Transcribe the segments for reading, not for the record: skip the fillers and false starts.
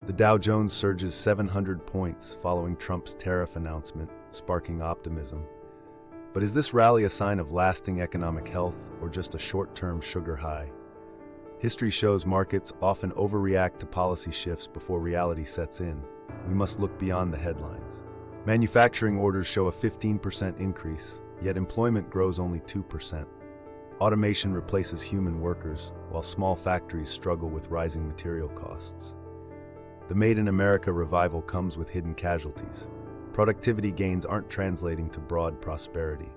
The Dow Jones surges 700 points following Trump's tariff announcement, sparking optimism. But is this rally a sign of lasting economic health or just a short-term sugar high? History shows markets often overreact to policy shifts before reality sets in. We must look beyond the headlines. Manufacturing orders show a 15% increase, yet employment grows only 2%. Automation replaces human workers, while small factories struggle with rising material costs. The Made in America revival comes with hidden casualties. Productivity gains aren't translating to broad prosperity.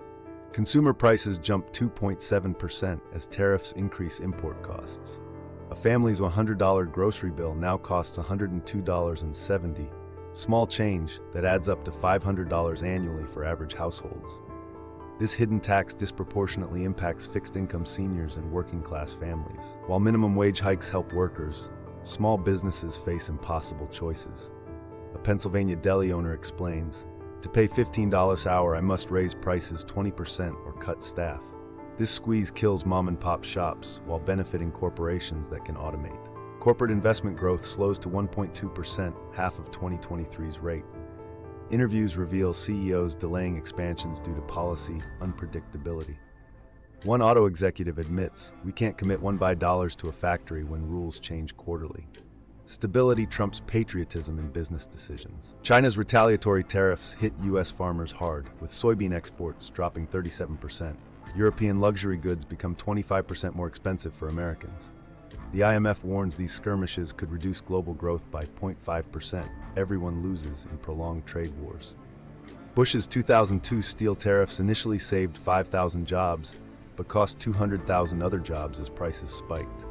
Consumer prices jump 2.7% as tariffs increase import costs. A family's $100 grocery bill now costs $102.70, small change that adds up to $500 annually for average households. This hidden tax disproportionately impacts fixed-income seniors and working-class families. While minimum wage hikes help workers, small businesses face impossible choices. A Pennsylvania deli owner explains, "To pay $15 an hour, I must raise prices 20% or cut staff. This squeeze kills mom-and-pop shops while benefiting corporations that can automate." Corporate investment growth slows to 1.2%, half of 2023's rate. Interviews reveal CEOs delaying expansions due to policy unpredictability. One auto executive admits, "We can't commit $1 billion to a factory when rules change quarterly." Stability trumps patriotism in business decisions. China's retaliatory tariffs hit U.S. farmers hard, with soybean exports dropping 37%. European luxury goods become 25% more expensive for Americans. The IMF warns these skirmishes could reduce global growth by 0.5%. Everyone loses in prolonged trade wars. Bush's 2002 steel tariffs initially saved 5,000 jobs, but cost 200,000 other jobs as prices spiked.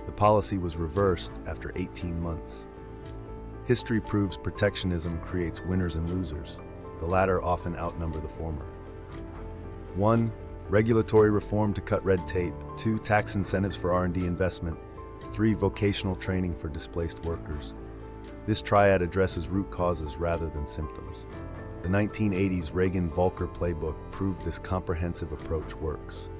The policy was reversed after 18 months. History proves protectionism creates winners and losers. The latter often outnumber the former. 1. Regulatory reform to cut red tape. 2. Tax incentives for R&D investment. 3. Vocational training for displaced workers. This triad addresses root causes rather than symptoms. The 1980s Reagan-Volcker playbook proved this comprehensive approach works.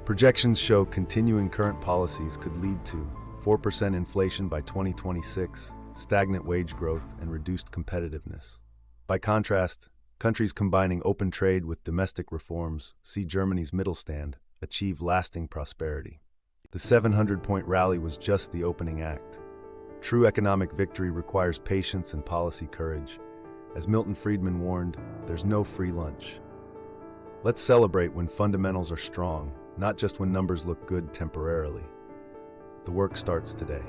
Projections show continuing current policies could lead to 4% inflation by 2026, stagnant wage growth, and reduced competitiveness. By contrast, countries combining open trade with domestic reforms, see Germany's Mittelstand, achieve lasting prosperity. The 700-point rally was just the opening act. True economic victory requires patience and policy courage. As Milton Friedman warned, there's no free lunch. Let's celebrate when fundamentals are strong, not just when numbers look good temporarily. The work starts today.